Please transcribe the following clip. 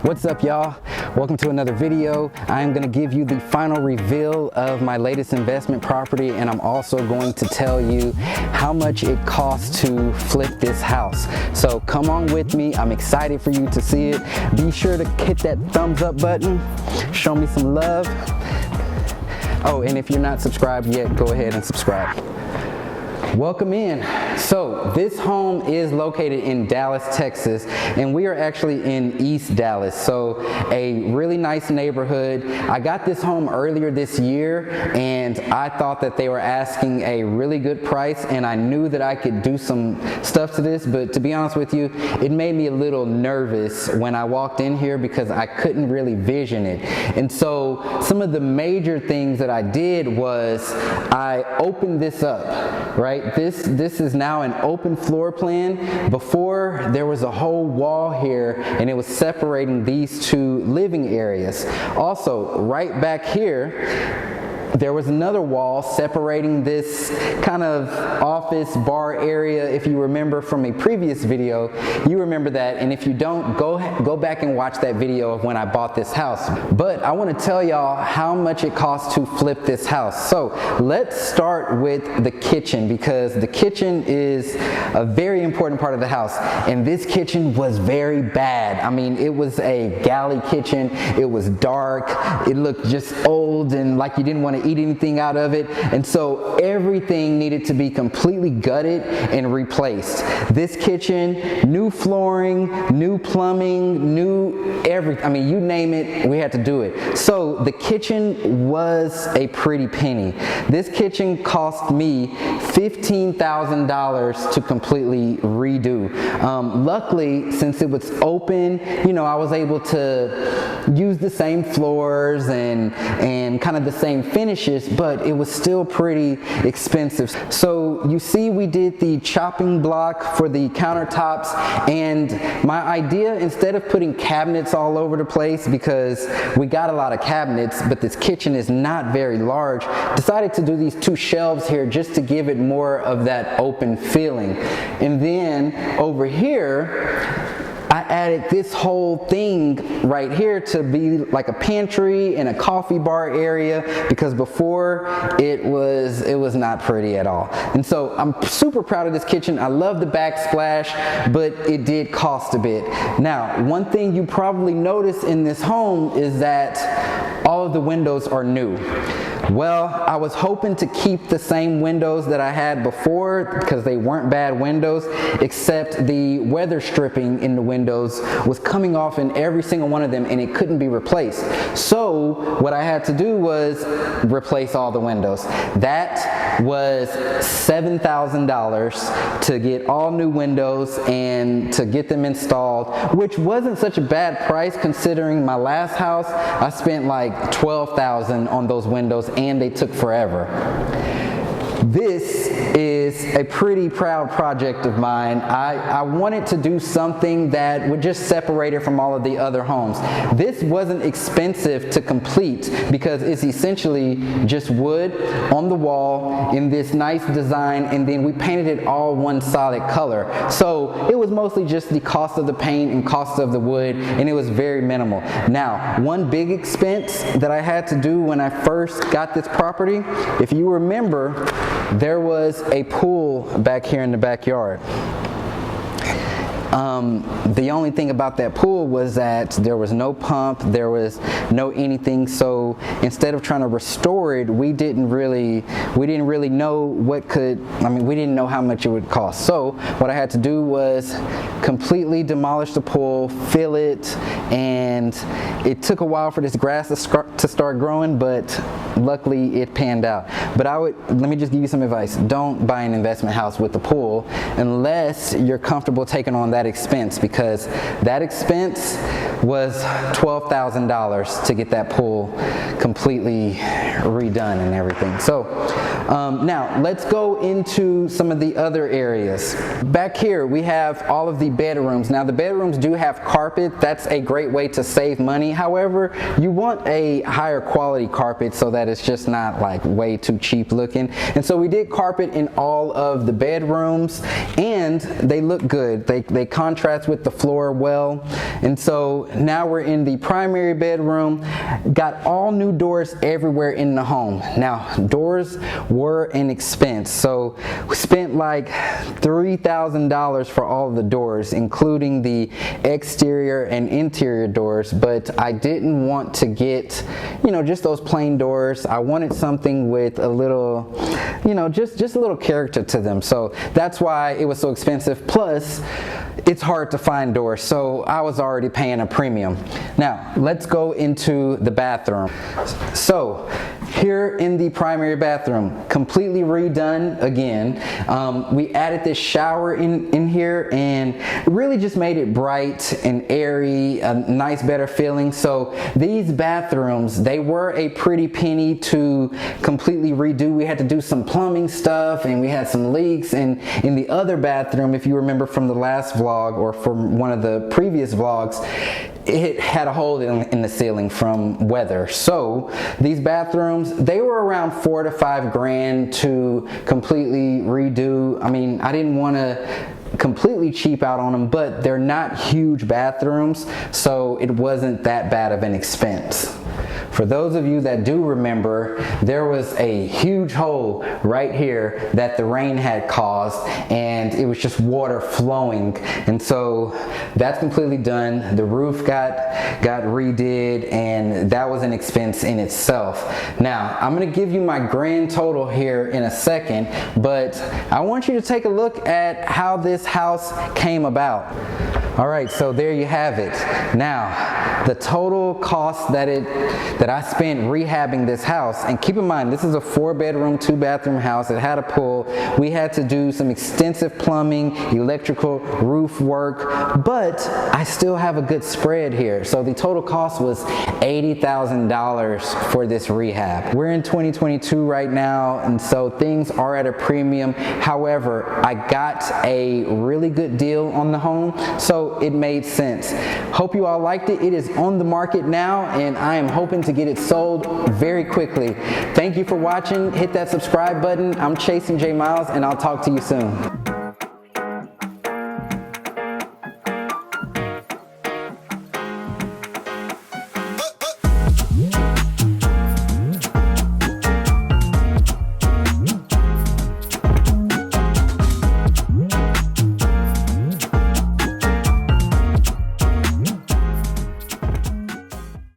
What's up, y'all? Welcome to another video. I am going to give you the final reveal of my latest investment property, and I'm also going to tell you how much it costs to flip this house. So come on with me. I'm excited for you to see it. Be sure to hit that thumbs up button. Show me some love. Oh, and if you're not subscribed yet, go ahead and subscribe. Welcome in. So this home is located in Dallas, Texas, and we are actually in East Dallas, so a really nice neighborhood. I got this home earlier this year, and I thought that they were asking a really good price, and I knew that I could do some stuff to this, but to be honest with you, it made me a little nervous when I walked in here because I couldn't really vision it. And so some of the major things that I did was I opened this up, right? This is now an open floor plan. Before, there was a whole wall here, and it was separating these two living areas. Also, right back here, there was another wall separating this kind of office bar area. If you remember from a previous video, you remember that, and if you don't, go back and watch that video of when I bought this house. But I want to tell y'all how much it costs to flip this house. So let's start with the kitchen, because the kitchen is a very important part of the house, and this kitchen was very bad. I mean, it was a galley kitchen. It was dark. It looked just old and like you didn't want to eat anything out of it, and so everything needed to be completely gutted and replaced. This kitchen, new flooring, new plumbing, new everything. I mean, you name it, we had to do it. So the kitchen was a pretty penny. This kitchen cost me $15,000 to completely redo. Luckily, since it was open, you know, I was able to use the same floors and kind of the same finishes, but it was still pretty expensive. So you see, we did the chopping block for the countertops, and my idea, instead of putting cabinets all over the place, because we got a lot of cabinets, but this kitchen is not very large, decided to do these two shelves here just to give it more of that open feeling. And then over here, I added this whole thing right here to be like a pantry and a coffee bar area, because before it was not pretty at all. And so I'm super proud of this kitchen. I love the backsplash, but it did cost a bit. Now, one thing you probably noticed in this home is that all of the windows are new. Well, I was hoping to keep the same windows that I had before, because they weren't bad windows, except the weather stripping in the windows was coming off in every single one of them, and it couldn't be replaced. So what I had to do was replace all the windows. That was $7,000 to get all new windows and to get them installed, which wasn't such a bad price considering my last house. I spent like $12,000 on those windows, and they took forever. This is a pretty proud project of mine. I wanted to do something that would just separate it from all of the other homes. This wasn't expensive to complete because it's essentially just wood on the wall in this nice design, and then we painted it all one solid color. So it was mostly just the cost of the paint and cost of the wood, and it was very minimal. Now, one big expense that I had to do when I first got this property, if you remember, there was a pool back here in the backyard. The only thing about that pool was that there was no pump, there was no anything, so instead of trying to restore it, we didn't really know what we didn't know how much it would cost. So what I had to do was completely demolish the pool, fill it, and it took a while for this grass to start growing, but luckily it panned out. But let me just give you some advice. Don't buy an investment house with a pool unless you're comfortable taking on that expense, because that expense was $12,000 to get that pool completely redone and everything. So Now let's go into some of the other areas. Back here we have all of the bedrooms. Now the bedrooms do have carpet. That's a great way to save money. However, you want a higher quality carpet so that it's just not like way too cheap looking. And so we did carpet in all of the bedrooms, and they look good. They contrast with the floor well. And so now we're in the primary bedroom. Got all new doors everywhere in the home. Now doors were an expense, so we spent like $3,000 for all of the doors, including the exterior and interior doors. But I didn't want to get, you know, just those plain doors. I wanted something with a little, you know, just a little character to them. So that's why it was so expensive. Plus, it's hard to find doors, so I was already paying a premium. Now let's go into the bathroom. So here in the primary bathroom, completely redone again. We added this shower in here, and really just made it bright and airy, a nice, better feeling. So these bathrooms, they were a pretty penny to completely redo. We had to do some plumbing stuff, and we had some leaks. And in the other bathroom, if you remember from the last vlog or from one of the previous vlogs, it had a hole in the ceiling from weather. So these bathrooms, they were around $4 to $5 grand to completely redo. I mean, I didn't want to completely cheap out on them, but they're not huge bathrooms, so it wasn't that bad of an expense. For those of you that do remember, there was a huge hole right here that the rain had caused, and it was just water flowing. And so that's completely done. The roof got redid, and that was an expense in itself. Now, I'm gonna give you my grand total here in a second, but I want you to take a look at how this house came about. All right, so there you have it. Now, the total cost that I spent rehabbing this house, and keep in mind, this is a 4-bedroom, 2-bathroom house. It had a pool. We had to do some extensive plumbing, electrical, roof work, but I still have a good spread here. So the total cost was $80,000 for this rehab. We're in 2022 right now, and so things are at a premium. However, I got a really good deal on the home, so it made sense. Hope you all liked it. It is on the market now, and I am hoping to get it sold very quickly. Thank you for watching. Hit that subscribe button. I'm Chasing J Miles, and I'll talk to you soon.